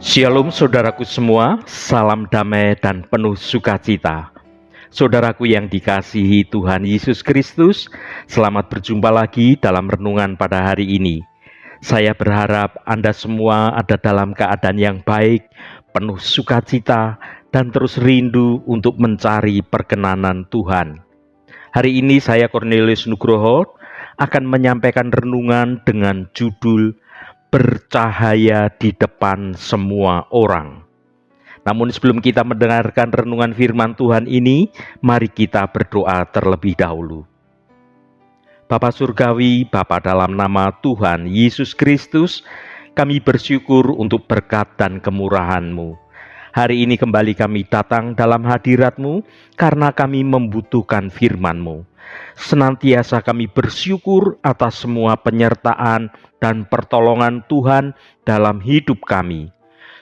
Shalom saudaraku semua, salam damai dan penuh sukacita. Saudaraku yang dikasihi Tuhan Yesus Kristus, selamat berjumpa lagi dalam renungan pada hari ini. Saya berharap Anda semua ada dalam keadaan yang baik, penuh sukacita, dan terus rindu untuk mencari perkenanan Tuhan. Hari ini saya Cornelius Nugroho akan menyampaikan renungan dengan judul bercahaya di depan semua orang. Namun sebelum kita mendengarkan renungan firman Tuhan ini, mari kita berdoa terlebih dahulu. Bapa Surgawi, Bapa dalam nama Tuhan Yesus Kristus, kami bersyukur untuk berkat dan kemurahan-Mu. Hari ini kembali kami datang dalam hadirat-Mu karena kami membutuhkan firman-Mu. Senantiasa kami bersyukur atas semua penyertaan dan pertolongan Tuhan dalam hidup kami.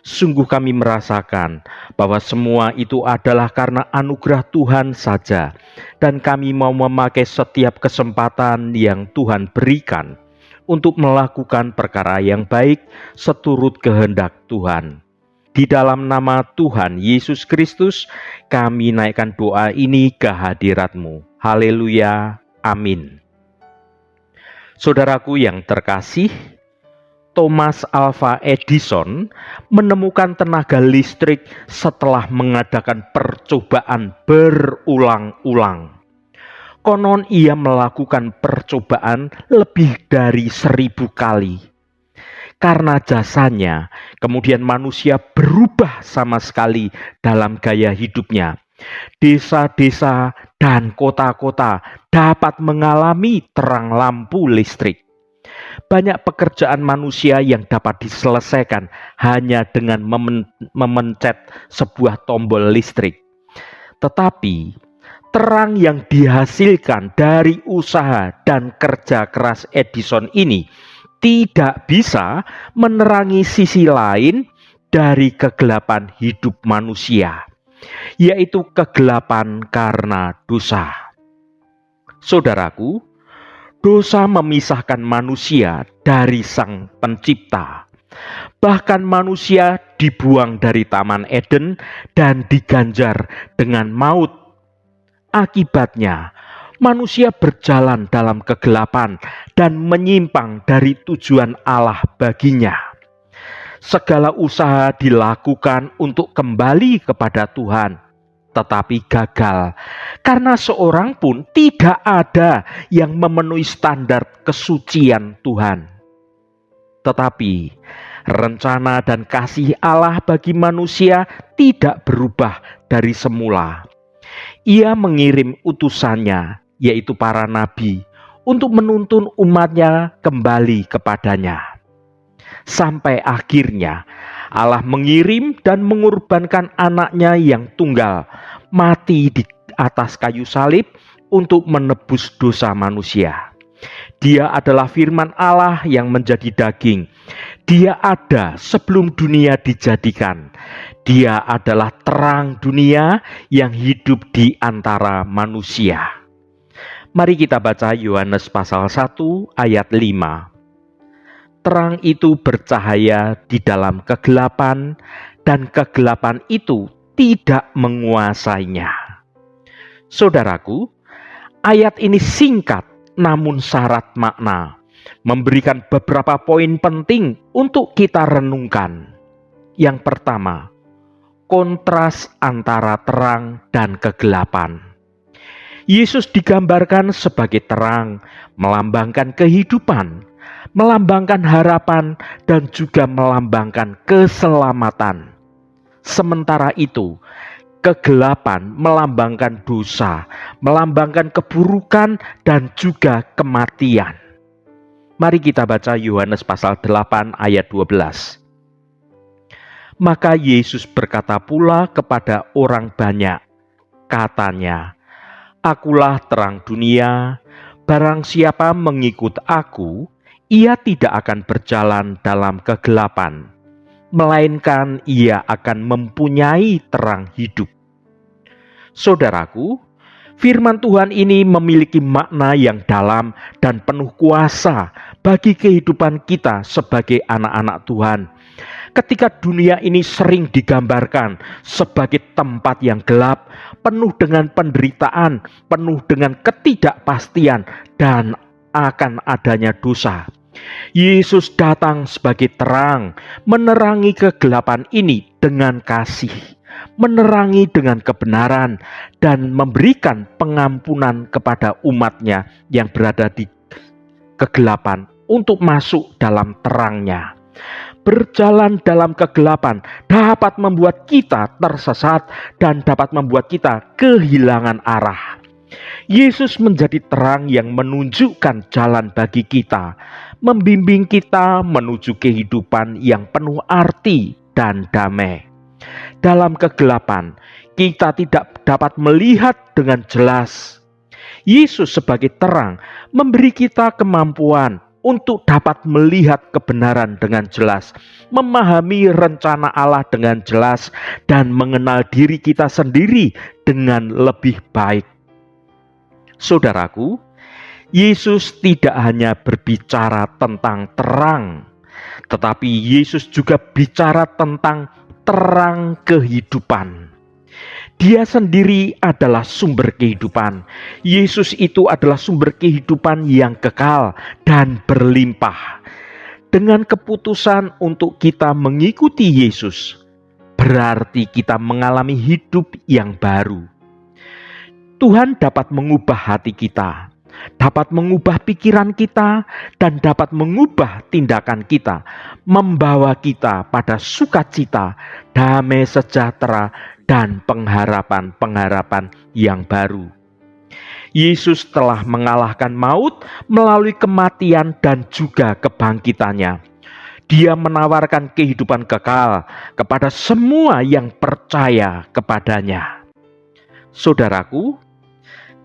Sungguh kami merasakan bahwa semua itu adalah karena anugerah Tuhan saja, dan kami mau memakai setiap kesempatan yang Tuhan berikan untuk melakukan perkara yang baik seturut kehendak Tuhan. Di dalam nama Tuhan Yesus Kristus, kami naikkan doa ini ke hadirat-Mu. Haleluya, amin. Saudaraku yang terkasih, Thomas Alva Edison menemukan tenaga listrik setelah mengadakan percobaan berulang-ulang. Konon ia melakukan percobaan lebih dari 1000 kali. Karena jasanya, kemudian manusia berubah sama sekali dalam gaya hidupnya. Desa-desa dan kota-kota dapat mengalami terang lampu listrik. Banyak pekerjaan manusia yang dapat diselesaikan hanya dengan memencet sebuah tombol listrik. Tetapi terang yang dihasilkan dari usaha dan kerja keras Edison ini tidak bisa menerangi sisi lain dari kegelapan hidup manusia, yaitu kegelapan karena dosa. Saudaraku, dosa memisahkan manusia dari Sang Pencipta. Bahkan manusia dibuang dari Taman Eden dan diganjar dengan maut. Akibatnya, manusia berjalan dalam kegelapan dan menyimpang dari tujuan Allah baginya. Segala usaha dilakukan untuk kembali kepada Tuhan, tetapi gagal karena seorang pun tidak ada yang memenuhi standar kesucian Tuhan. Tetapi rencana dan kasih Allah bagi manusia tidak berubah dari semula. Ia mengirim utusannya, yaitu para nabi, untuk menuntun umatnya kembali kepadanya. Sampai akhirnya Allah mengirim dan mengorbankan anaknya yang tunggal, mati di atas kayu salib untuk menebus dosa manusia. Dia adalah firman Allah yang menjadi daging. Dia ada sebelum dunia dijadikan. Dia adalah terang dunia yang hidup di antara manusia. Mari kita baca Yohanes pasal 1 ayat 5. Terang itu bercahaya di dalam kegelapan, dan kegelapan itu tidak menguasainya. Saudaraku, ayat ini singkat namun syarat makna, memberikan beberapa poin penting untuk kita renungkan. Yang pertama, kontras antara terang dan kegelapan. Yesus digambarkan sebagai terang, melambangkan kehidupan, melambangkan harapan, dan juga melambangkan keselamatan. Sementara itu, kegelapan melambangkan dosa, melambangkan keburukan, dan juga kematian. Mari kita baca Yohanes pasal 8 ayat 12. Maka Yesus berkata pula kepada orang banyak, katanya, Akulah terang dunia, barang siapa mengikut aku, ia tidak akan berjalan dalam kegelapan, melainkan ia akan mempunyai terang hidup. Saudaraku, firman Tuhan ini memiliki makna yang dalam dan penuh kuasa bagi kehidupan kita sebagai anak-anak Tuhan. Ketika dunia ini sering digambarkan sebagai tempat yang gelap, penuh dengan penderitaan, penuh dengan ketidakpastian, dan akan adanya dosa, Yesus datang sebagai terang, menerangi kegelapan ini dengan kasih, menerangi dengan kebenaran, dan memberikan pengampunan kepada umatnya yang berada di kegelapan untuk masuk dalam terangnya. Berjalan dalam kegelapan dapat membuat kita tersesat dan dapat membuat kita kehilangan arah. Yesus menjadi terang yang menunjukkan jalan bagi kita, membimbing kita menuju kehidupan yang penuh arti dan damai. Dalam kegelapan, kita tidak dapat melihat dengan jelas. Yesus sebagai terang memberi kita kemampuan untuk dapat melihat kebenaran dengan jelas, memahami rencana Allah dengan jelas, dan mengenal diri kita sendiri dengan lebih baik. Saudaraku, Yesus tidak hanya berbicara tentang terang, tetapi Yesus juga bicara tentang terang kehidupan. Dia sendiri adalah sumber kehidupan. Yesus itu adalah sumber kehidupan yang kekal dan berlimpah. Dengan keputusan untuk kita mengikuti Yesus, berarti kita mengalami hidup yang baru. Tuhan dapat mengubah hati kita, dapat mengubah pikiran kita, dan dapat mengubah tindakan kita, membawa kita pada sukacita, damai sejahtera, dan pengharapan-pengharapan yang baru. Yesus telah mengalahkan maut melalui kematian dan juga kebangkitannya. Dia menawarkan kehidupan kekal kepada semua yang percaya kepadanya. Saudaraku,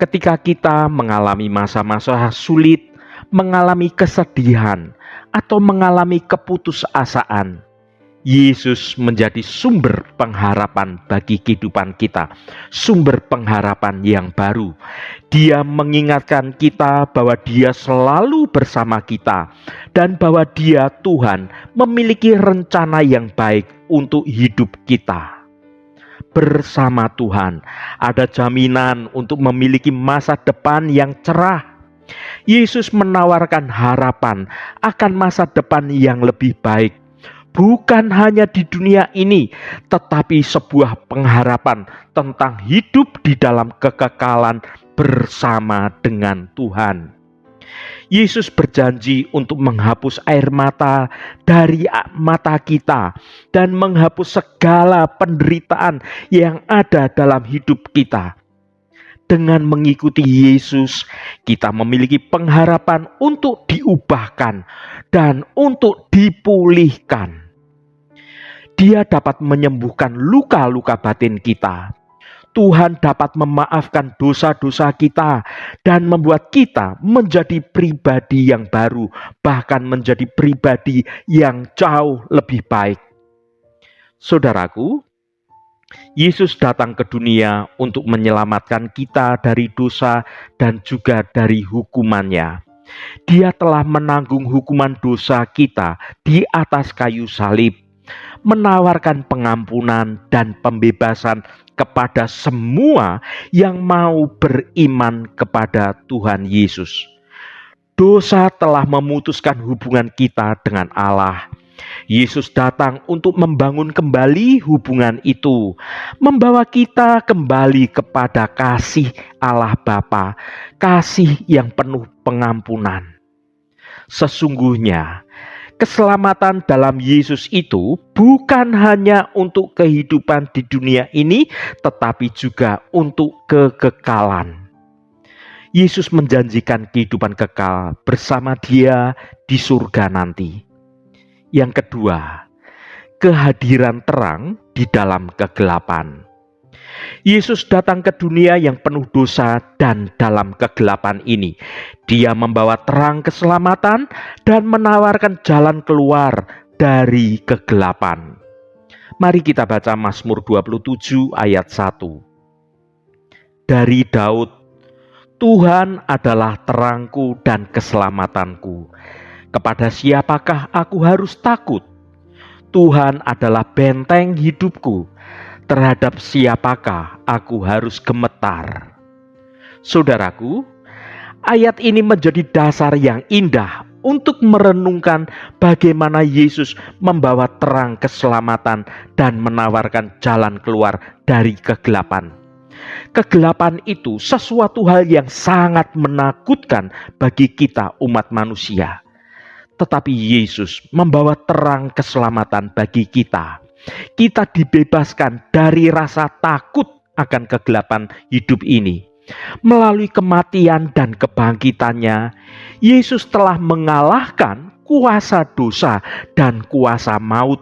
ketika kita mengalami masa-masa sulit, mengalami kesedihan, atau mengalami keputusasaan, Yesus menjadi sumber pengharapan bagi kehidupan kita, sumber pengharapan yang baru. Dia mengingatkan kita bahwa Dia selalu bersama kita dan bahwa Dia, Tuhan, memiliki rencana yang baik untuk hidup kita. Bersama Tuhan, ada jaminan untuk memiliki masa depan yang cerah. Yesus menawarkan harapan akan masa depan yang lebih baik. Bukan hanya di dunia ini, tetapi sebuah pengharapan tentang hidup di dalam kekekalan bersama dengan Tuhan. Yesus berjanji untuk menghapus air mata dari mata kita dan menghapus segala penderitaan yang ada dalam hidup kita. Dengan mengikuti Yesus, kita memiliki pengharapan untuk diubahkan dan untuk dipulihkan. Dia dapat menyembuhkan luka-luka batin kita. Tuhan dapat memaafkan dosa-dosa kita dan membuat kita menjadi pribadi yang baru, bahkan menjadi pribadi yang jauh lebih baik. Saudaraku, Yesus datang ke dunia untuk menyelamatkan kita dari dosa dan juga dari hukumannya. Dia telah menanggung hukuman dosa kita di atas kayu salib, menawarkan pengampunan dan pembebasan kepada semua yang mau beriman kepada Tuhan Yesus. Dosa telah memutuskan hubungan kita dengan Allah. Yesus datang untuk membangun kembali hubungan itu, membawa kita kembali kepada kasih Allah Bapa, kasih yang penuh pengampunan. Sesungguhnya, keselamatan dalam Yesus itu bukan hanya untuk kehidupan di dunia ini, tetapi juga untuk kekekalan. Yesus menjanjikan kehidupan kekal bersama Dia di surga nanti. Yang kedua, kehadiran terang di dalam kegelapan. Yesus datang ke dunia yang penuh dosa dan dalam kegelapan ini. Dia membawa terang keselamatan dan menawarkan jalan keluar dari kegelapan. Mari kita baca Mazmur 27 ayat 1. Dari Daud, Tuhan adalah terangku dan keselamatanku. Kepada siapakah aku harus takut? Tuhan adalah benteng hidupku. Terhadap siapakah aku harus gemetar? Saudaraku, ayat ini menjadi dasar yang indah untuk merenungkan bagaimana Yesus membawa terang keselamatan dan menawarkan jalan keluar dari kegelapan. Kegelapan itu sesuatu hal yang sangat menakutkan bagi kita umat manusia. Tetapi Yesus membawa terang keselamatan bagi kita. Kita dibebaskan dari rasa takut akan kegelapan hidup ini. Melalui kematian dan kebangkitannya, Yesus telah mengalahkan kuasa dosa dan kuasa maut.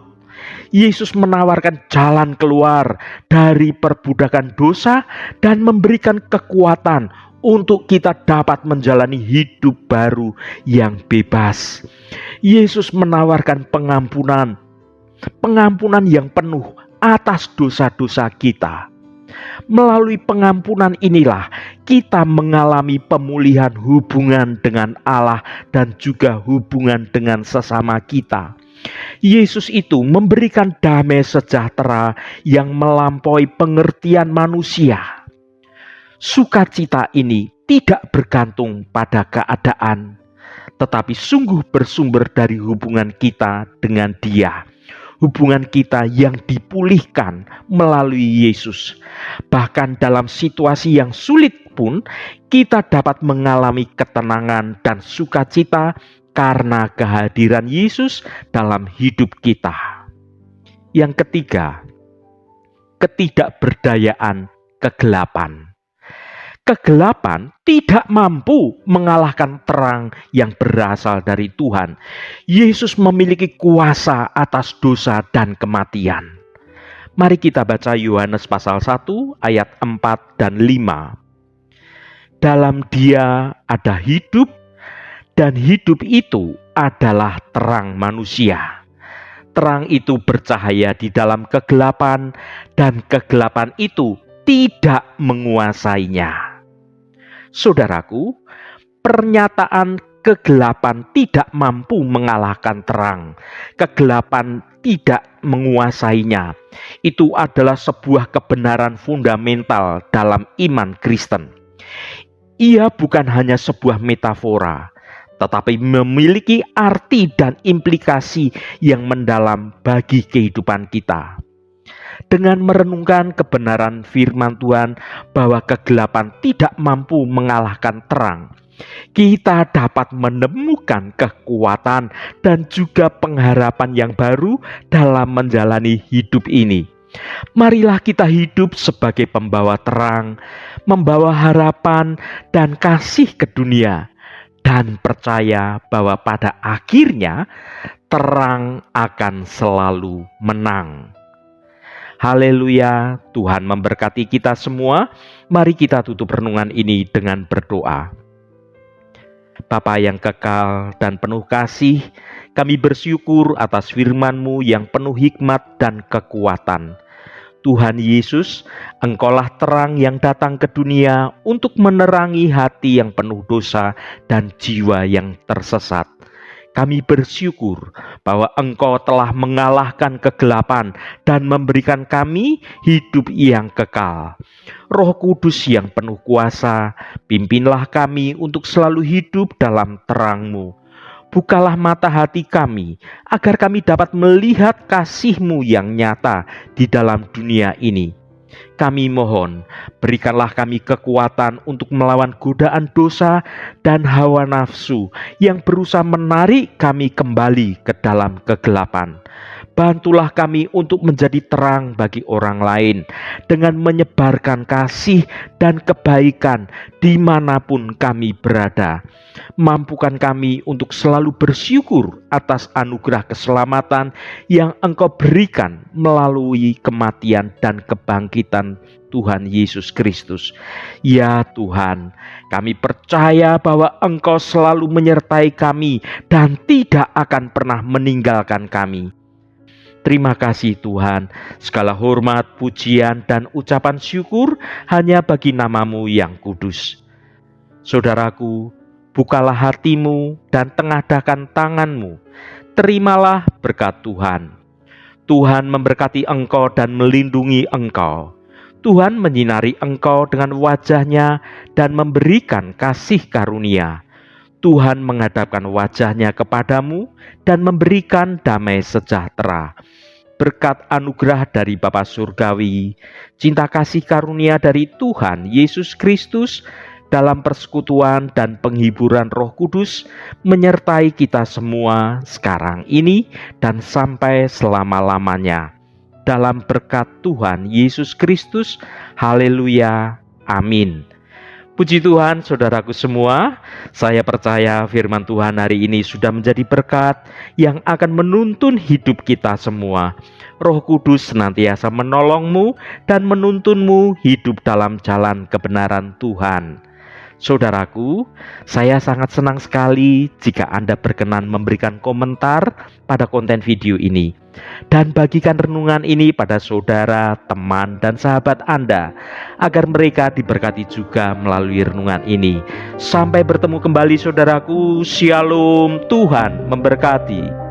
Yesus menawarkan jalan keluar dari perbudakan dosa dan memberikan kekuatan untuk kita dapat menjalani hidup baru yang bebas. Yesus menawarkan pengampunan yang penuh atas dosa-dosa kita. Melalui pengampunan inilah kita mengalami pemulihan hubungan dengan Allah dan juga hubungan dengan sesama kita. Yesus itu memberikan damai sejahtera yang melampaui pengertian manusia. Sukacita ini tidak bergantung pada keadaan, tetapi sungguh bersumber dari hubungan kita dengan Dia. Hubungan kita yang dipulihkan melalui Yesus. Bahkan dalam situasi yang sulit pun, kita dapat mengalami ketenangan dan sukacita karena kehadiran Yesus dalam hidup kita. Yang ketiga, ketidakberdayaan kegelapan. Kegelapan tidak mampu mengalahkan terang yang berasal dari Tuhan. Yesus memiliki kuasa atas dosa dan kematian. Mari kita baca Yohanes pasal 1 ayat 4 dan 5. Dalam Dia ada hidup, dan hidup itu adalah terang manusia. Terang itu bercahaya di dalam kegelapan, dan kegelapan itu tidak menguasainya. Saudaraku, pernyataan kegelapan tidak mampu mengalahkan terang. Kegelapan tidak menguasainya. Itu adalah sebuah kebenaran fundamental dalam iman Kristen. Ia bukan hanya sebuah metafora, tetapi memiliki arti dan implikasi yang mendalam bagi kehidupan kita. Dengan merenungkan kebenaran firman Tuhan bahwa kegelapan tidak mampu mengalahkan terang, kita dapat menemukan kekuatan dan juga pengharapan yang baru dalam menjalani hidup ini. Marilah kita hidup sebagai pembawa terang, membawa harapan dan kasih ke dunia, dan percaya bahwa pada akhirnya terang akan selalu menang. Haleluya, Tuhan memberkati kita semua. Mari kita tutup renungan ini dengan berdoa. Bapa yang kekal dan penuh kasih, kami bersyukur atas firman-Mu yang penuh hikmat dan kekuatan. Tuhan Yesus, Engkaulah terang yang datang ke dunia untuk menerangi hati yang penuh dosa dan jiwa yang tersesat. Kami bersyukur bahwa Engkau telah mengalahkan kegelapan dan memberikan kami hidup yang kekal. Roh Kudus yang penuh kuasa, pimpinlah kami untuk selalu hidup dalam terang-Mu. Bukalah mata hati kami, agar kami dapat melihat kasih-Mu yang nyata di dalam dunia ini. Kami mohon, berikanlah kami kekuatan untuk melawan godaan dosa dan hawa nafsu yang berusaha menarik kami kembali ke dalam kegelapan. Bantulah kami untuk menjadi terang bagi orang lain dengan menyebarkan kasih dan kebaikan dimanapun kami berada. Mampukan kami untuk selalu bersyukur atas anugerah keselamatan yang Engkau berikan melalui kematian dan kebangkitan Tuhan Yesus Kristus. Ya Tuhan, kami percaya bahwa Engkau selalu menyertai kami dan tidak akan pernah meninggalkan kami. Terima kasih Tuhan, segala hormat, pujian, dan ucapan syukur hanya bagi nama-Mu yang kudus. Saudaraku, bukalah hatimu dan tengadahkan tanganmu. Terimalah berkat Tuhan. Tuhan memberkati engkau dan melindungi engkau. Tuhan menyinari engkau dengan wajah-Nya dan memberikan kasih karunia. Tuhan menghadapkan wajah-Nya kepadamu dan memberikan damai sejahtera. Berkat anugerah dari Bapa Surgawi, cinta kasih karunia dari Tuhan Yesus Kristus, dalam persekutuan dan penghiburan Roh Kudus menyertai kita semua sekarang ini dan sampai selama-lamanya. Dalam berkat Tuhan Yesus Kristus, haleluya, amin. Puji Tuhan, saudaraku semua, saya percaya firman Tuhan hari ini sudah menjadi berkat yang akan menuntun hidup kita semua. Roh Kudus senantiasa menolongmu dan menuntunmu hidup dalam jalan kebenaran Tuhan. Saudaraku, saya sangat senang sekali jika Anda berkenan memberikan komentar pada konten video ini dan bagikan renungan ini pada saudara, teman, dan sahabat Anda agar mereka diberkati juga melalui renungan ini. Sampai bertemu kembali saudaraku, Shalom, Tuhan memberkati.